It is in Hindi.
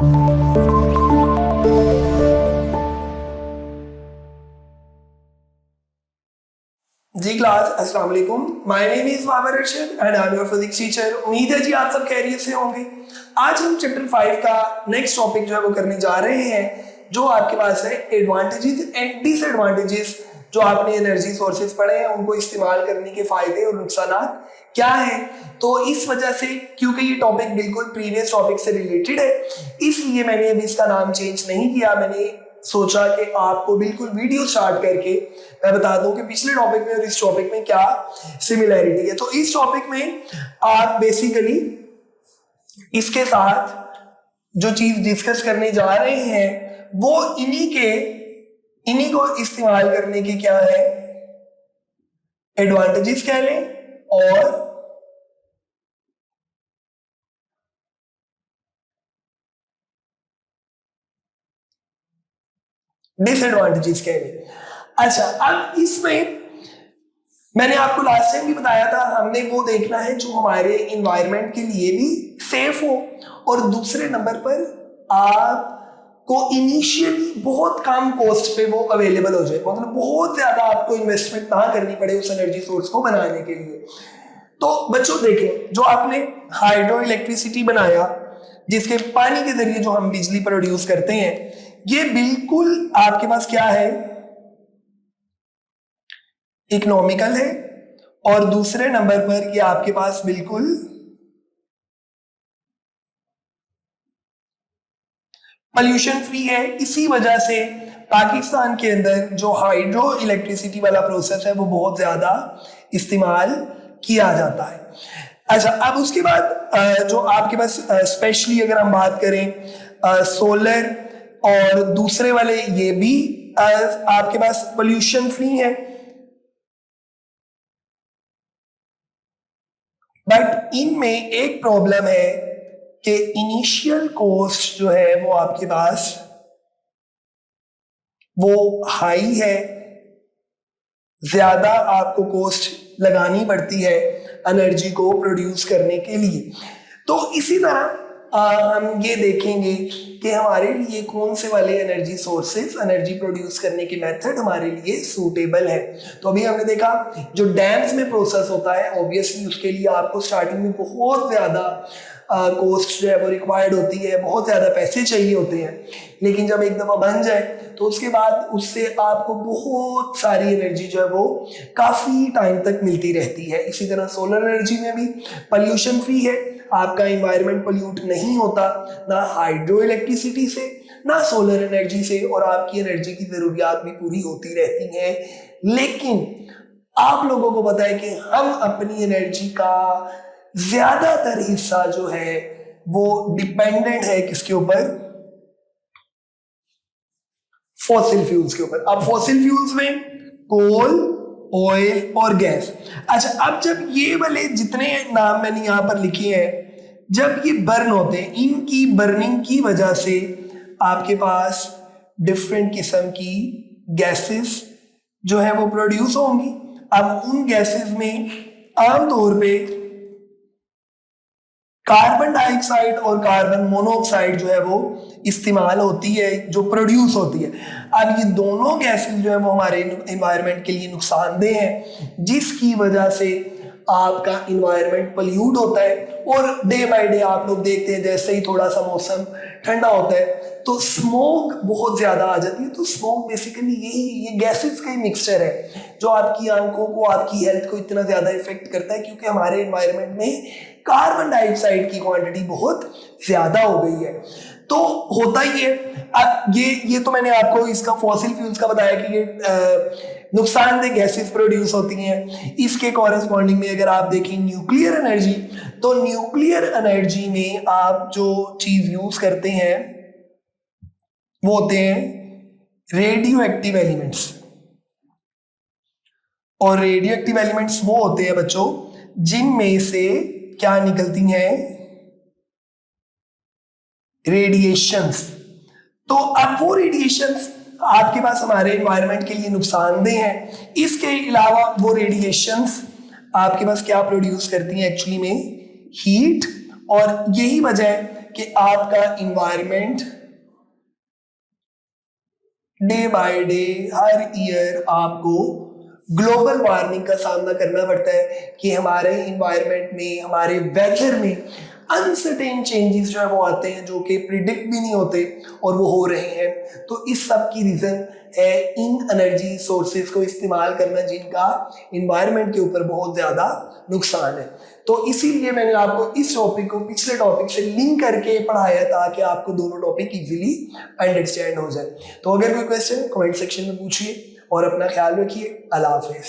जी क्लास, अस्सलाम वालेकुम। My name is Babar Arshad and I am your physics teacher. उम्मीद है जी आप सब खैरियत से होंगे। आज हम चैप्टर 5 का नेक्स्ट टॉपिक जो है वो करने जा रहे हैं, जो आपके पास है एडवांटेजेस एंड डिसएडवांटेजेस। जो आपने एनर्जी सोर्सेज पढ़े हैं उनको इस्तेमाल करने के फायदे और नुकसान क्या है। तो इस वजह से, क्योंकि ये टॉपिक बिल्कुल प्रीवियस टॉपिक से रिलेटेड है, इसलिए मैंने अभी इसका नाम चेंज नहीं किया। मैंने सोचा कि आपको बिल्कुल वीडियो स्टार्ट करके मैं बता दूं कि पिछले टॉपिक में और इस टॉपिक में क्या सिमिलैरिटी है। तो इस टॉपिक में आप बेसिकली इसके साथ जो चीज डिस्कस करने जा रहे हैं वो इन्हीं को इस्तेमाल करने के क्या है, एडवांटेजेस कह लें और डिसएडवांटेजेस कह लें। अच्छा, अब इसमें मैंने आपको लास्ट टाइम भी बताया था, हमने वो देखना है जो हमारे इन्वायरमेंट के लिए भी सेफ हो और दूसरे नंबर पर आपको इनिशियली बहुत कम कॉस्ट पे वो अवेलेबल हो जाए, मतलब बहुत ज्यादा आपको इन्वेस्टमेंट ना करनी पड़े उस एनर्जी सोर्स को बनाने के लिए। तो बच्चों देखें, जो आपने हाइड्रो इलेक्ट्रिसिटी बनाया, जिसके पानी के जरिए जो हम बिजली प्रोड्यूस करते हैं, ये बिल्कुल आपके पास क्या है, इकोनॉमिकल है और दूसरे नंबर पर ये आपके पास बिल्कुल पॉल्यूशन फ्री है। इसी वजह से पाकिस्तान के अंदर जो हाइड्रो इलेक्ट्रिसिटी वाला प्रोसेस है वो बहुत ज्यादा इस्तेमाल किया जाता है। अच्छा, अब उसके बाद जो आपके पास स्पेशली अगर हम बात करें सोलर और दूसरे वाले, ये भी आपके पास पॉल्यूशन फ्री है, बट इनमें एक प्रॉब्लम है कि इनिशियल कॉस्ट जो है वो आपके पास वो हाई है, ज्यादा आपको कॉस्ट लगानी पड़ती है एनर्जी को प्रोड्यूस करने के लिए। तो इसी तरह हम ये देखेंगे कि हमारे लिए कौन से वाले एनर्जी सोर्सेस, एनर्जी प्रोड्यूस करने के मेथड हमारे लिए सूटेबल है। तो अभी हमने देखा जो डैम्स में प्रोसेस होता है, ऑब्वियसली उसके लिए आपको स्टार्टिंग में बहुत ज़्यादा कॉस्ट जो है वो रिक्वायर्ड होती है, बहुत ज़्यादा पैसे चाहिए होते हैं, लेकिन जब एक दफ़ा बन जाए तो उसके बाद उससे आपको बहुत सारी एनर्जी जो है वो काफ़ी टाइम तक मिलती रहती है। इसी तरह सोलर एनर्जी में भी पॉल्यूशन फ्री है, आपका इन्वायरमेंट पोल्यूट नहीं होता, ना हाइड्रो इलेक्ट्रिसिटी से ना सोलर एनर्जी से, और आपकी एनर्जी की ज़रूरियात भी पूरी होती रहती हैं। लेकिन आप लोगों को पता है कि हम अपनी एनर्जी का ज्यादातर हिस्सा जो है वो डिपेंडेंट है किसके ऊपर, फॉसिल फ्यूल्स के ऊपर। अब फॉसिल फ्यूल्स में कोल, ऑयल और गैस। अच्छा, अब जब ये वाले जितने नाम मैंने यहां पर लिखे हैं, जब ये बर्न होते हैं, इनकी बर्निंग की वजह से आपके पास डिफरेंट किस्म की गैसेस जो है वो प्रोड्यूस होंगी। अब उन गैसेस में आमतौर पे कार्बन डाइऑक्साइड और कार्बन मोनोऑक्साइड जो है वो इस्तेमाल होती है, जो प्रोड्यूस होती है। अब ये दोनों गैसेस जो है वो हमारे एनवायरनमेंट के लिए नुकसानदेह हैं, जिसकी वजह से आपका इन्वायरमेंट पोल्यूट होता है। और डे बाय डे आप लोग देखते हैं, जैसे ही थोड़ा सा मौसम ठंडा होता है तो स्मोक बहुत ज्यादा आ जाती है। तो स्मोक बेसिकली ये गैसेस का ही मिक्सचर है जो आपकी आंखों को, आपकी हेल्थ को इतना ज्यादा इफेक्ट करता है, क्योंकि हमारे एनवायरनमेंट में कार्बन डाइऑक्साइड की क्वांटिटी बहुत ज्यादा हो गई है। तो होता ही है। अब ये तो मैंने आपको इसका फॉसिल फ्यूल्स का बताया कि ये नुकसानदेह गैसेस प्रोड्यूस होती हैं। इसके कॉरेस्पॉन्डिंग में अगर आप देखें न्यूक्लियर एनर्जी, तो न्यूक्लियर एनर्जी में आप जो चीज यूज करते हैं वो होते हैं रेडियो एक्टिव एलिमेंट्स। और रेडियो एक्टिव एलिमेंट्स वो होते हैं बच्चों जिनमें से क्या निकलती हैं, रेडिएशंस। तो अब वो रेडिएशंस आपके पास हमारे एनवायरनमेंट के लिए नुकसानदेह हैं। इसके अलावा वो रेडिएशंस आपके पास क्या प्रोड्यूस करती हैं, एक्चुअली में हीट। और यही वजह है कि आपका environment day by day her year आपको ग्लोबल वार्मिंग का सामना करना पड़ता है कि हमारे इन्वायरमेंट में, हमारे वेदर में अनसर्टेन चेंजेस जो है वो आते हैं, जो कि प्रिडिक्ट भी नहीं होते और वो हो रहे हैं। तो इस सब की रीजन है इन एनर्जी सोर्सेज को इस्तेमाल करना जिनका इन्वायरमेंट के ऊपर बहुत ज्यादा नुकसान है। तो इसीलिए मैंने आपको इस टॉपिक को पिछले टॉपिक से लिंक करके पढ़ाया ताकि आपको दोनों टॉपिक इजीली अंडरस्टैंड हो जाए। तो अगर कोई क्वेश्चन कमेंट सेक्शन में पूछिए और अपना ख्याल रखिए। अल्लाह हाफिज।